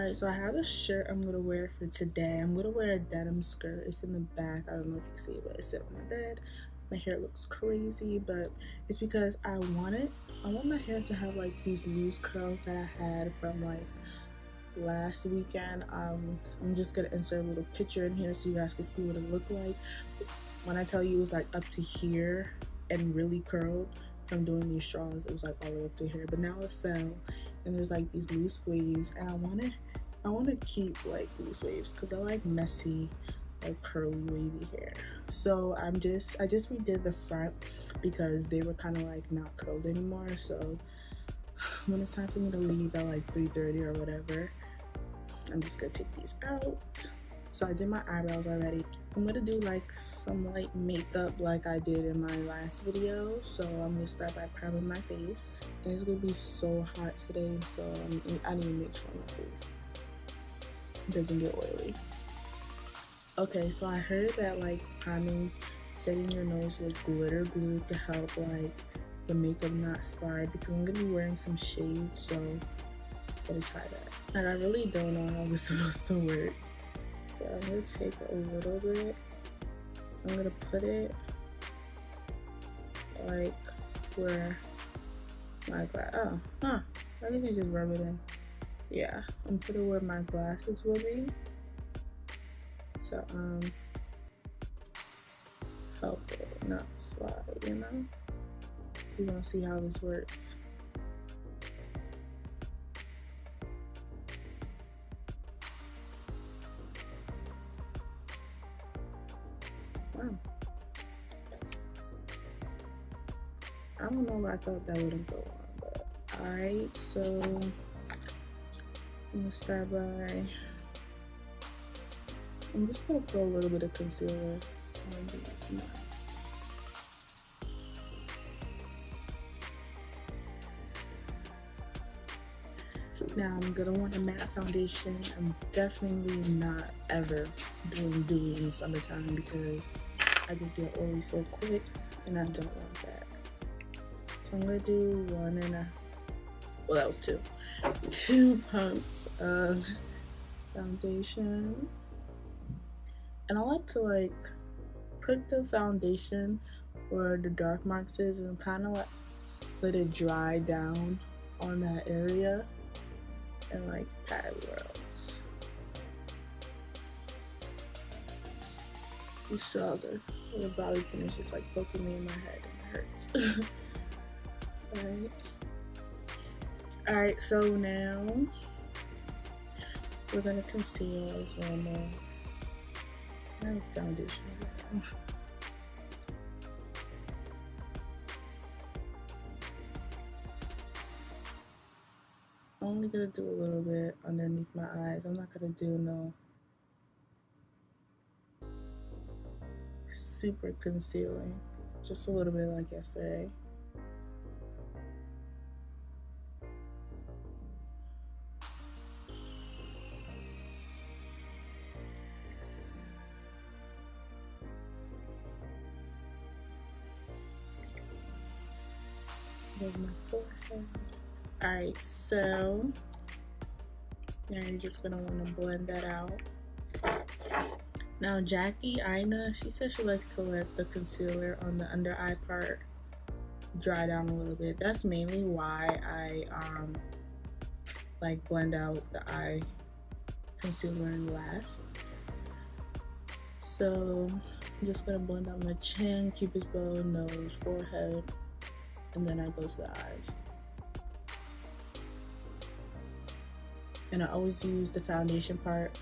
Alright, so I have a shirt I'm gonna wear for today. I'm gonna wear a denim skirt. It's in the back. I don't know if you can see it, but it's sitting on my bed. My hair looks crazy, but it's because I want my hair to have like these loose curls that I had from like last weekend. I'm just gonna insert a little picture in here so you guys can see what it looked like. When I tell you it was like up to here and really curled from doing these straws, it was like all the way up to here, but now it fell and there's like these loose waves, and I want to keep like loose waves because I like messy, like curly wavy hair. So I just redid the front because they were kind of like not curled anymore. So when it's time for me to leave at like 3:30 or whatever, I'm just gonna take these out. So I did my eyebrows already. I'm gonna do like some light makeup like I did in my last video. So I'm gonna start by priming my face. And it's gonna be so hot today, so I need to make sure my face doesn't get oily. Okay, so I heard that like priming, setting your nose with glitter glue to help like the makeup not slide, because I'm gonna be wearing some shades, so I'm gonna try that. Like I really don't know how this is supposed to work. So I'm gonna take a little bit, I'm gonna put it like where my glass, I think I just rub it in. Yeah, I'm put it where my glasses will be to help it not slide, you know? We're gonna see how this works. Wow. I don't know why I thought that wouldn't go on, but alright, so I'm gonna start by, I'm just gonna put a little bit of concealer on these marks. Now I'm gonna want a matte foundation. I'm definitely not ever doing dewy in summertime because I just get oily so quick and I don't want that. So I'm gonna do that was two pumps of foundation. And I like to like put the foundation where the dark marks is and kind of like let it dry down on that area and like pat everywhere else. These straws are the body finish is like poking me in my head and it hurts. Alright, so now we're gonna conceal as normal. I have foundation over there. I'm only gonna do a little bit underneath my eyes. I'm not gonna do no super concealing. Just a little bit like yesterday. There's my forehead. Alright, so now you're just gonna want to blend that out. Now Jackie Aina, she said she likes to let the concealer on the under eye part dry down a little bit. That's mainly why I like blend out the eye concealer last. So I'm just gonna blend out my chin, cupid's bow, nose, forehead, and then I go to the eyes. And I always use the foundation part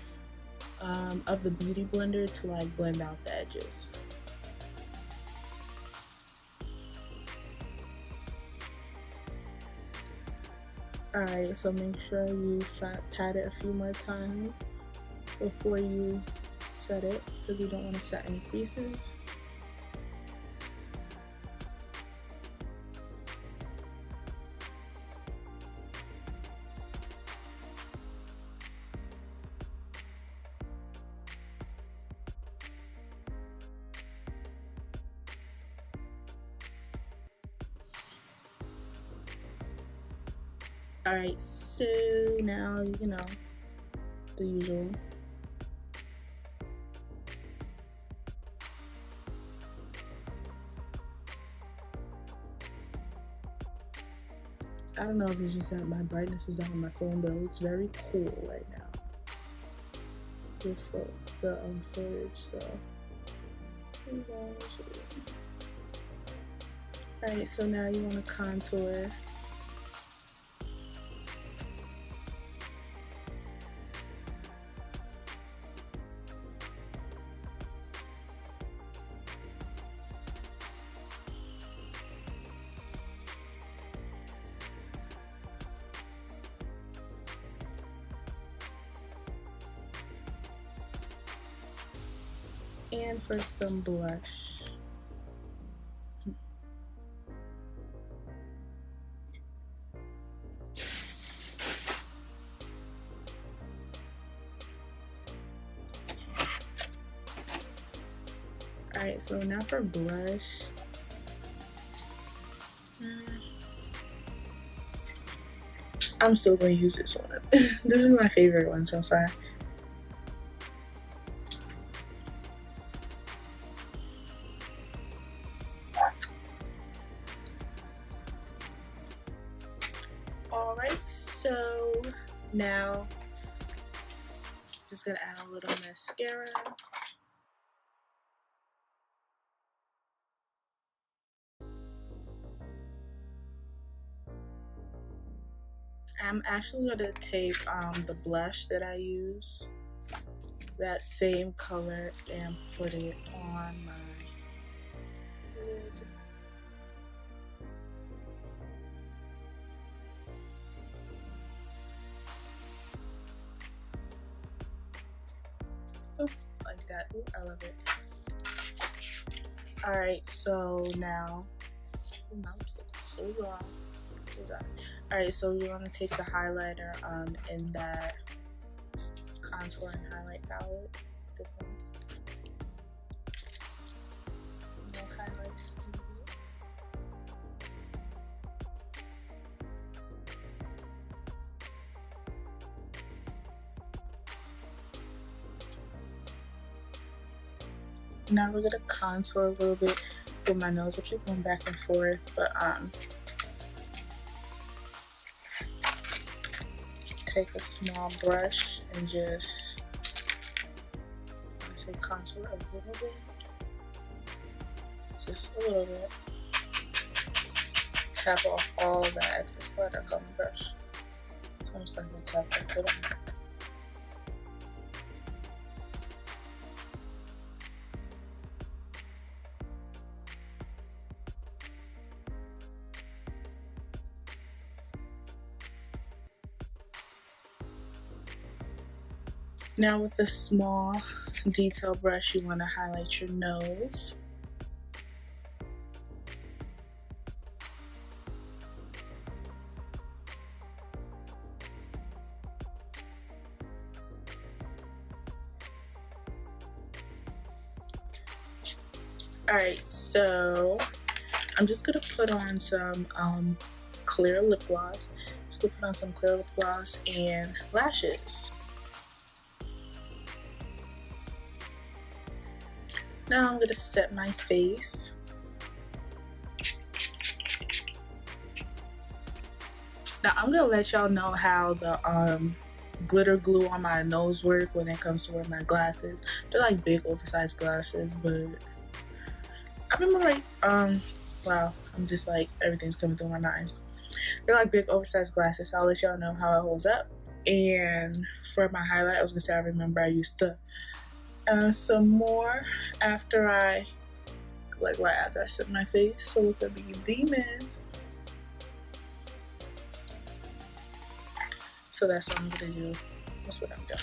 of the beauty blender to like blend out the edges. Alright, so make sure you pat it a few more times before you set it, because you don't want to set any creases. Alright, so now, you know, the usual. I don't know if it's just that my brightness is down on my phone, but it looks very cool right now with the footage. So, alright, so now you want to contour. And for some blush. Alright, so now for blush. I'm still going to use this one. This is my favorite one so far. Alright, so now just gonna add a little mascara. I'm actually gonna take the blush that I use, that same color, and put it on my lid. Oh, like that. Ooh, I love it. Alright, so now, my lipstick is so dry. Alright, so you're gonna take the highlighter in that contour and highlight palette. This one. No highlights. Now we're gonna contour a little bit with my nose. I keep going back and forth, but take a small brush and just contour a little bit, just a little bit. Tap off all of that excess product on the brush. It's almost like a tap and put on. Now with a small detail brush, you want to highlight your nose. Alright, so I'm just going to put on some clear lip gloss. Just going to put on some clear lip gloss and lashes. Now I'm going to set my face. Now I'm going to let y'all know how the glitter glue on my nose work when it comes to wearing my glasses. They're like big oversized glasses, but I remember like, wow, I'm just like, everything's coming through my mind. They're like big oversized glasses, so I'll let y'all know how it holds up. And for my highlight, I was going to say, I remember I used to some more after I right after I set my face, so look at me beaming. So that's what I'm gonna do. That's what I'm doing.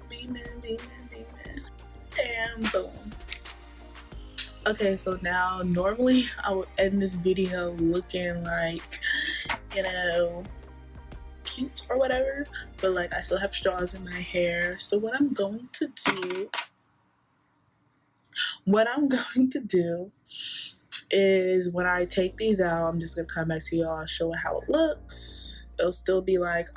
Beaming, beaming, beaming, and boom. Okay, so now normally I would end this video looking like, you know, cute or whatever, but like I still have straws in my hair. So what I'm going to do is when I take these out, I'm just gonna come back to y'all and show how it looks. It'll still be like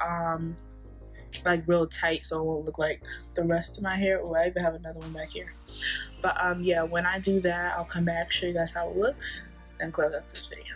real tight, so it won't look like the rest of my hair. Oh, I even have another one back here. But yeah, when I do that, I'll come back, show you guys how it looks, then close up this video.